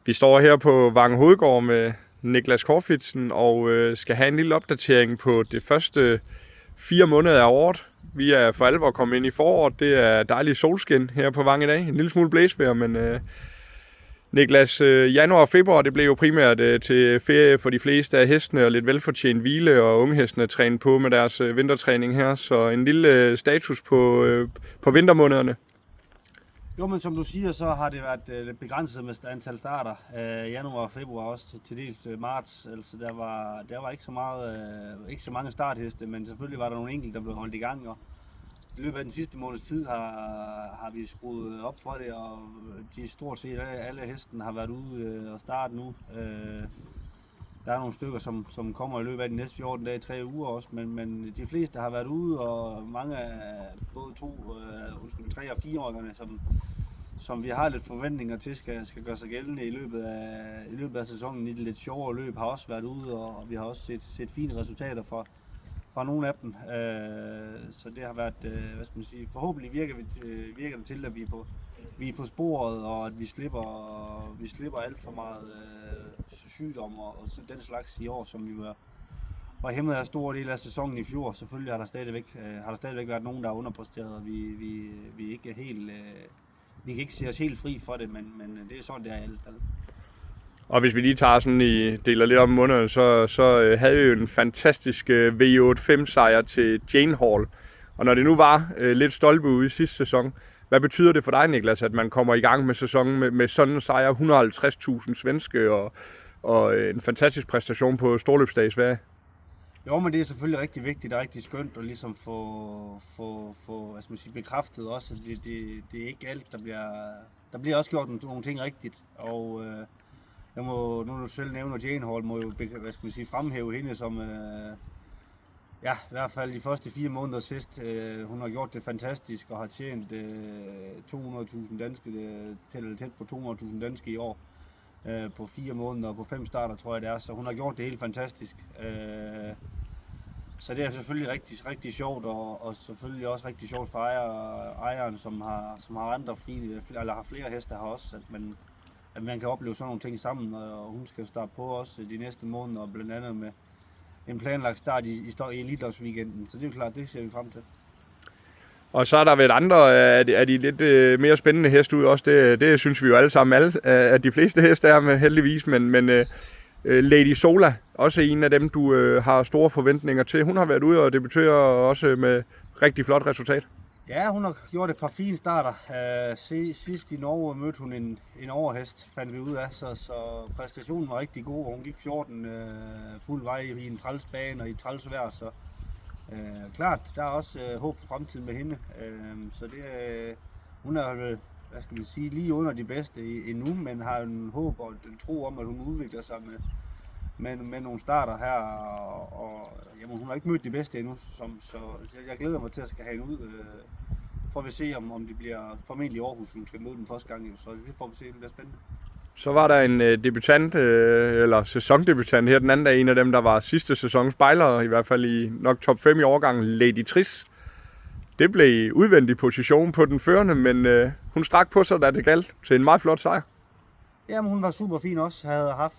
Vi står her på Vang Hovedgård med Niklas Corfitsen og skal have en lille opdatering på det første 4 måneder af året. Vi er for alvor kommet ind i foråret. Det er dejligt solskin her på Vang i dag. En lille smule blæsvejr, men Niklas, januar og februar, det blev jo primært til ferie for de fleste af hestene og lidt velfortjent hvile, og unghestene træner på med deres vintertræning her. Så en lille status på vintermånederne. Jo, men som du siger, så har det været lidt begrænset med antal starter. Januar og februar også til dels marts. Altså der var ikke så mange startheste, men selvfølgelig var der nogle enkelte, der blev holdt i gang. Og i løbet af den sidste måneds tid har vi skruet op for det, og de stort set alle hesten har været ude og starte nu. Der er nogle stykker, som kommer i løbet af de næste 14 dage, 3 uger også, men de fleste har været ude, og mange af både 3 og 4-årgerne, som vi har lidt forventninger til, skal gøre sig gældende i løbet af sæsonen i det lidt sjovere løb, har også været ude, og vi har også set fine resultater fra nogle af dem. Så det har været, forhåbentlig virker det til, at vi er på sporet, og at vi slipper alt for meget sygdom og den slags i år, som vi var hæmmet af store del af sæsonen i fjor. Selvfølgelig har der stadigvæk været nogen, der har underpræsteret, og vi ikke helt, vi kan ikke se os helt fri for det, men det er sådan, det er alt. Og hvis vi lige deler lidt om måneden, så havde vi jo en fantastisk V8-5 sejr til Jane Hall. Og når det nu var lidt stolpe ude i sidste sæson, hvad betyder det for dig, Niklas, at man kommer i gang med sæsonen med sådan en sejr, 150.000 svenske og en fantastisk præstation på storløbsdag i Sverige? Jo, men det er selvfølgelig rigtig vigtigt og rigtig skønt at ligesom få bekræftet også. Det er ikke alt, der bliver også gjort nogle ting rigtigt. Og jeg må, nu du selv nævner Jane Hall, må jo fremhæve hende som i hvert fald de første 4 måneders hest. Hun har gjort det fantastisk og har tjent 200.000 danske, tæt på 200.000 danske i år. På 4 måneder og på 5 starter, tror jeg det er, så hun har gjort det helt fantastisk. Så det er selvfølgelig rigtig, rigtig sjovt, og selvfølgelig også rigtig sjovt for ejeren, som har andre eller har flere heste her også, at man kan opleve sådan nogle ting sammen, og hun skal starte på også de næste måneder, blandt andet med en planlagt start i Elitloppsweekenden, så det er jo klart, det ser vi frem til. Og så er der vel andre af de lidt mere spændende heste ud også. Det synes vi jo alle sammen, at de fleste heste er med heldigvis, men Lady Sola, også en af dem, du har store forventninger til. Hun har været ude og debuterer også med rigtig flot resultat. Ja, hun har gjort et par fine starter. Sidst i Norge mødte hun en overhest, fandt vi ud af, så præstationen var rigtig god. Hun gik 14 fuld vej i en træls bane og i et træls vejr, så klart, der er også håb for fremtiden med hende. Så hun er lige under de bedste endnu, men har en håb og en tro om, at hun udvikler sig med nogle starter her, og jamen, hun har ikke mødt de bedste endnu, så jeg glæder mig til at skal have hende ud. Får vi se, om det bliver formentlig Aarhus, hun skal møde den første gang, så det får vi se, det bliver spændende. Så var der en debutant, eller sæsondebutant her den anden dag, en af dem, der var sidste sæsons bejler, i hvert fald i nok top 5 i årgangen, Lady Tris. Det blev udvendig position på den førende, men hun strak på sig, da det galt, til en meget flot sejr. Jamen, hun var super fin også,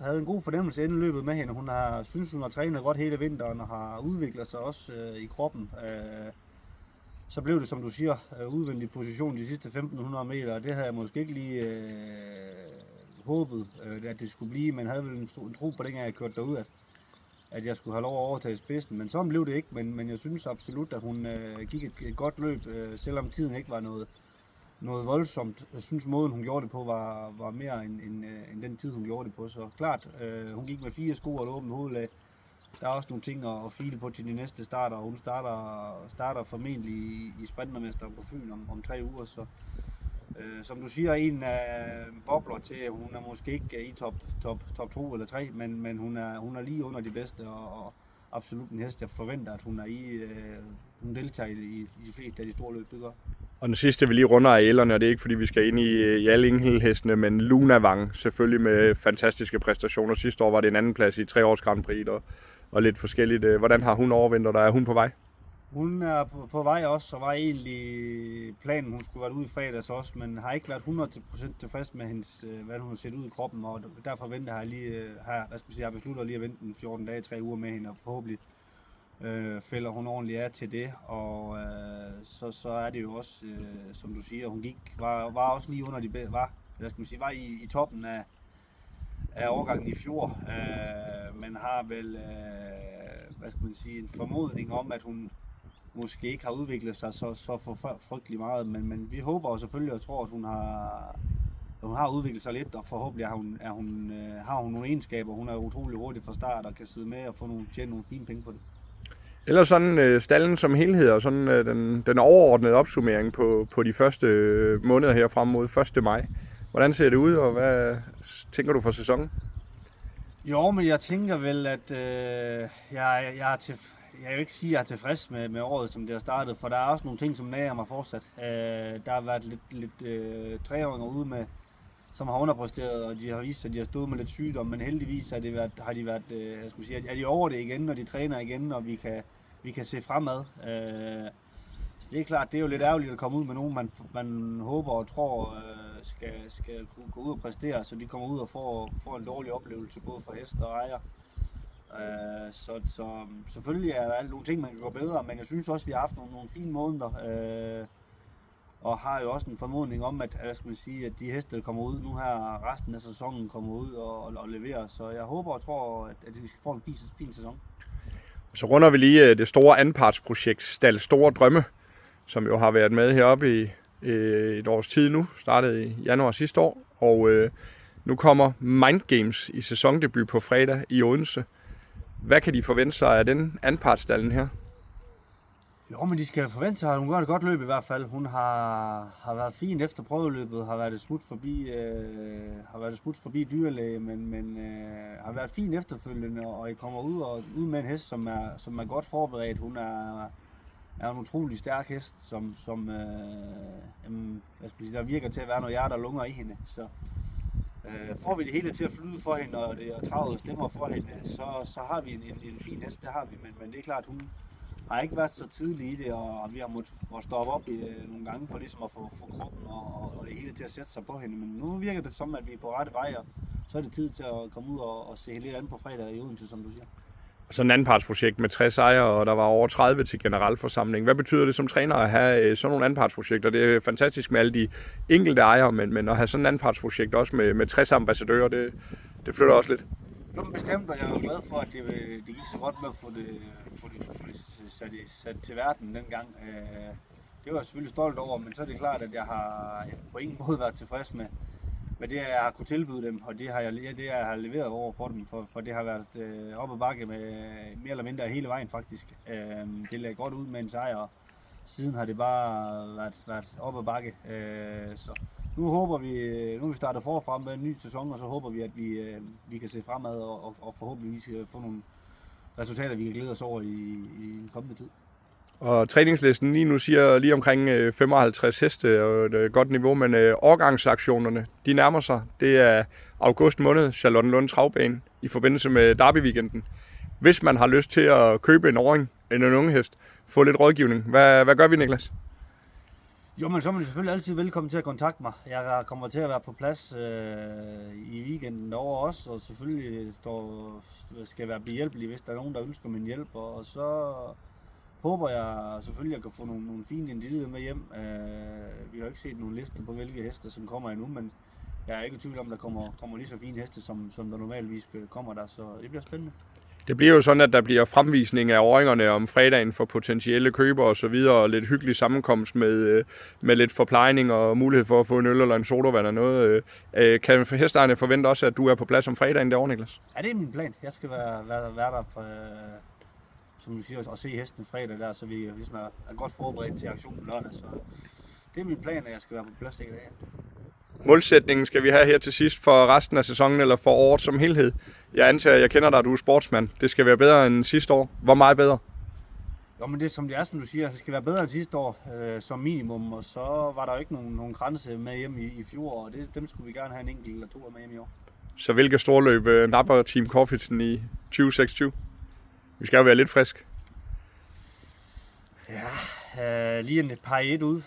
havde en god fornemmelse inden løbet med hende. Hun har trænet godt hele vinteren og har udviklet sig også i kroppen. Så blev det, som du siger, udvendig position de sidste 1500 meter, og det havde jeg måske ikke lige håbet, at det skulle blive, men havde vel en tro på den, jeg kørte derud, at jeg skulle have lov at overtage spidsen, men sådan blev det ikke, men jeg synes absolut, at hun gik et godt løb, selvom tiden ikke var noget voldsomt. Jeg synes, måden hun gjorde det på var mere end den tid, hun gjorde det på, så klart, hun gik med 4 sko og et åbent hovedlag. Der er også nogle ting at file på til de næste starter, og hun starter formentlig i Sprintermesteren på Fyn om 3 uger, så som du siger, en bobler til, hun er måske ikke i top 2 eller 3, men hun er lige under de bedste, og absolut en hest, jeg forventer, at hun deltager i de fleste af de store løb, det gør. Og den sidste, vi lige runder af ælerne, og det er ikke fordi, vi skal ind i alle enkelthestene, men Luna Vang, selvfølgelig med fantastiske præstationer. Sidste år var det en anden plads i 3 års Grand Prix, og lidt forskelligt. Hvordan har hun overvintret, og er hun på vej? Hun er på vej også, og var egentlig planen, hun skulle være ude i fredags også, men har ikke været 100% tilfreds med hendes, hvad hun har set ud i kroppen, og derfor venter jeg lige, jeg beslutter lige at vente en 14 dage, 3 uger med hende, og forhåbentlig fælder hun ordentligt af til det, og så er det jo også, som du siger, hun var også lige under var i toppen af årgangen i fjor, men har vel, en formodning om, at hun måske ikke har udviklet sig så frygtelig meget, men vi håber og selvfølgelig og tror, at hun har udviklet sig lidt, og forhåbentlig har hun nogle egenskaber. Hun er utrolig hurtig fra start og kan sidde med og tjene nogle fine penge på det. Eller sådan stallen som helhed og sådan den overordnede opsummering på de første måneder her frem mod 1. maj. Hvordan ser det ud, og hvad tænker du for sæsonen? Jo, men jeg tænker vel, at jeg vil ikke sige, at jeg er tilfreds med året, som det har startet, for der er også nogle ting, som nager mig fortsat. Der har været lidt træåringer ude med, som har underpræsteret, og de har vist sig, at de har stået med lidt sygdom, men heldigvis har de været er de over det igen, og de træner igen, og vi kan se fremad. Så det er klart, det er jo lidt ærgerligt at komme ud med nogen, man håber og tror skal gå ud og præstere, så de kommer ud og får en dårlig oplevelse, både for hest og ejer. Så selvfølgelig er der nogle ting, man kan gå bedre, men jeg synes også, at vi har haft nogle fine måneder, og har jo også en formodning om, at at de heste, der kommer ud nu her, resten af sæsonen kommer ud og leverer. Så jeg håber og tror, at vi skal få en fin sæson. Så runder vi lige det store anpartsprojekt, Stald Store Drømme, som jo har været med heroppe i et års tid nu, startede i januar sidste år, og nu kommer Mind Games i sæsondebut på fredag i Odense. Hvad kan de forvente sig af den anpartstallen her? Jo, men de skal forvente sig, at hun gør et godt løb i hvert fald. Hun har været fin efter prøveløbet, har været et smut forbi dyrlæge, men har været fin efterfølgende, og I kommer ud med en hest, som er godt forberedt. Hun er en utrolig stærk hest, som der virker til at være noget hjerte og lunger i hende. Så får vi det hele til at flyde for hende, og det er travet stemmer for hende, så har vi en fin hest, det har vi, men det er klart, hun har ikke været så tidlig i det, og vi har måttet stoppe op nogle gange for ligesom at få kroppen og det hele til at sætte sig på hende, men nu virker det som, at vi er på rette vej, og så er det tid til at komme ud og se lidt andet på fredag i Odense, som du siger. Sådan et anpartsprojekt med 60 ejere, og der var over 30 til generalforsamling. Hvad betyder det som træner at have sådan nogle anpartsprojekter? Det er fantastisk med alle de enkelte ejere, men at have sådan et anpartsprojekt også med 60 ambassadører, det flytter også lidt. Jo, bestemt, og jeg er glad for, at det gik så godt med at få det sat til verden dengang. Det var jeg selvfølgelig stolt over, men så er det klart, at jeg har på ingen måde været tilfreds med det, jeg har kunne tilbyde dem, og det jeg har leveret over for dem, for det har været op ad bakke med mere eller mindre hele vejen faktisk. Det lagde godt ud med en sejr, og siden har det bare været op ad bakke. Så nu håber vi startet forfra med en ny sæson, og så håber vi, at vi kan se fremad og forhåbentlig skal få nogle resultater, vi kan glæde os over i en kommende tid. Og træningslisten lige nu siger lige omkring 55 heste og et godt niveau, men årgangsaktionerne, de nærmer sig. Det er august måned, Charlottenlund Travbane i forbindelse med Derby-weekenden. Hvis man har lyst til at købe en åring, en unge hest, få lidt rådgivning, hvad gør vi, Niklas? Jo, men så er man selvfølgelig altid velkommen til at kontakte mig. Jeg kommer til at være på plads i weekenden derovre også, og selvfølgelig skal jeg være behjælpelig, hvis der er nogen, der ønsker min hjælp, og så håber jeg selvfølgelig, at jeg kan få nogle fine individer med hjem. Vi har ikke set nogle lister på, hvilke heste, som kommer endnu, men jeg er ikke i tvivl om, at der kommer lige så fine heste, som der normalvis kommer der, så det bliver spændende. Det bliver jo sådan, at der bliver fremvisning af årringerne om fredagen for potentielle købere og så videre, og lidt hyggelig sammenkomst med lidt forplejning og mulighed for at få en øl eller en sodavand og noget. Kan hestejerne forvente også, at du er på plads om fredagen derovre, Niklas? Ja, det er min plan. Jeg skal være der på, som du siger, og se hesten fredag der, så vi ligesom er godt forberedt til aktionen lørdag. Så det er min plan, at jeg skal være på plads i dag. Målsætningen skal vi have her til sidst for resten af sæsonen eller for året som helhed. Jeg antager, at jeg kender dig, du er sportsmand. Det skal være bedre end sidste år. Hvor meget bedre? Jo, men det som du siger, det skal være bedre end sidste år som minimum, og så var der jo ikke nogen grænse med hjem i fjor, og dem skulle vi gerne have en enkelt eller to med hjem i år. Så hvilke storløb napper Team Corfitsen i 2026? Vi skal jo være lidt frisk. Ja, lige en par et ud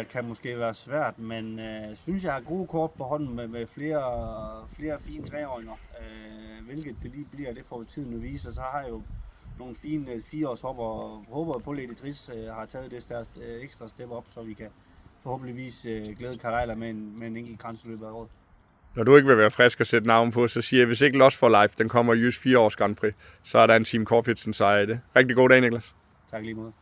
kan måske være svært, men synes jeg har gode kort på hånden med flere fine treåringer. Hvilket det lige bliver, det får vi tiden at vise, og så har jeg jo nogle fine 4-års hopper, og håber på Lady Tris har taget det ekstra step op, så vi kan forhåbentligvis glæde Karl med en enkelt krans i løbet af året. Når du ikke vil være frisk og sætte navn på, så siger jeg, hvis ikke Lost for Life, den kommer i Jysk 4 års Grand Prix, så er der en Team Corfitsen sejr i det. Rigtig god dag, Niklas. Tak lige måde.